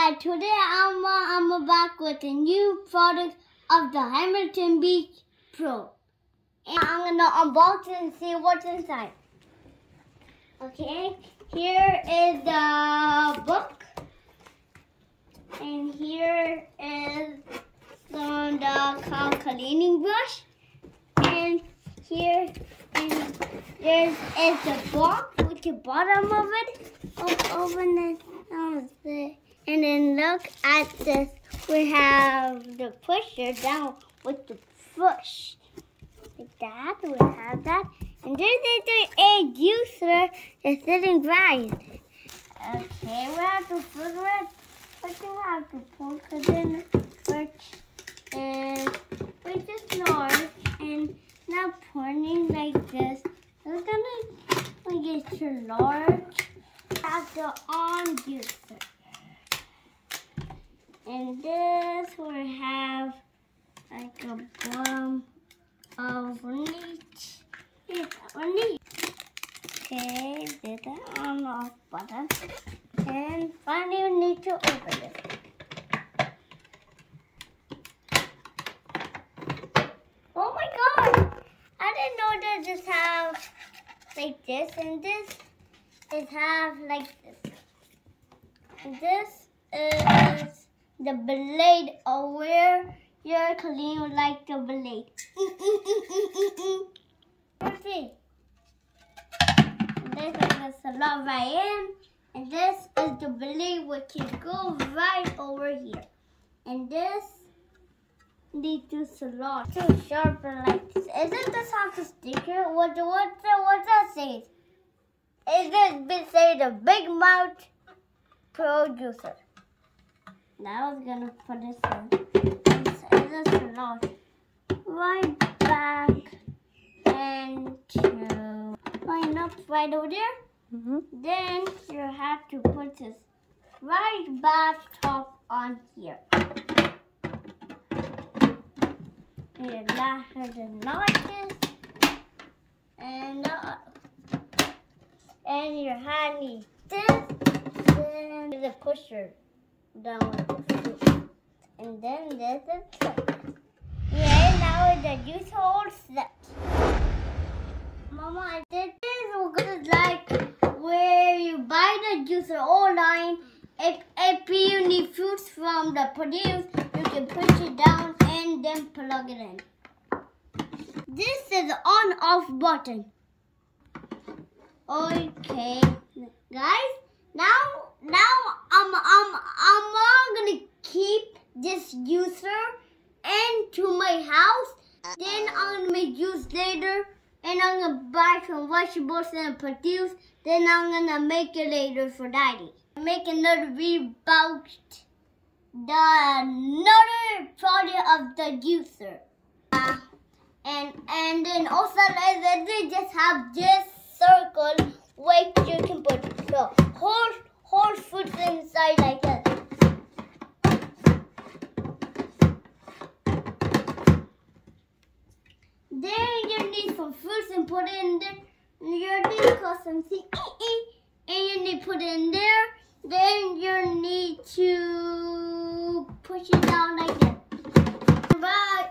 guys, today I'm back with a new product of the Hamilton Beach Pro. And I'm gonna unbox it and see what's inside. Okay, here is the book. And here is the cleaning brush. And here is the box with the bottom of it. Open it. And then look at this. We have the pusher down with the push. Like that. We have that. And this is a juicer that's sitting right. Okay, we have to put it. What do we have to put it in? Which is large. And now pointing like this. We're gonna get your large. Have the on juicer. And this will have like a bottom of neat. Okay, there's the on off button. And finally we need to open it. Oh my god! I didn't know that this have like this and this. It have like this. This is the blade of where your clean would like the blade. See. This is the salon right in. And this is the blade which can go right over here. And this needs to salon to sharpen like this. Isn't this have a sticker? What that say? It just say the Big Mouth Pro Juicer. Now I was gonna put this in. It's a lot. Right back and to line up right over there. Then you have to put this right back top on here. And that has the notches and your hand needs this, then the pusher down with the foot. And then there's the clip. Yeah, now the juice hole set. Mama, I did this because like where you buy the juicer online, if you need fruits from the produce, you can push it down and then plug it in. This is the on-off button. Okay, guys. Now I'm gonna keep this juicer into my house. Then I'm gonna make juice later, and I'm gonna buy some vegetables and produce. Then I'm gonna make it later for Daddy. Make another review about another product of the juicer. And then also they just have this circle which you can put the whole fruit inside like that. Then you need some fruits and put it in there. You need some and you need to put it in there. Then you need to push it down like that. Right.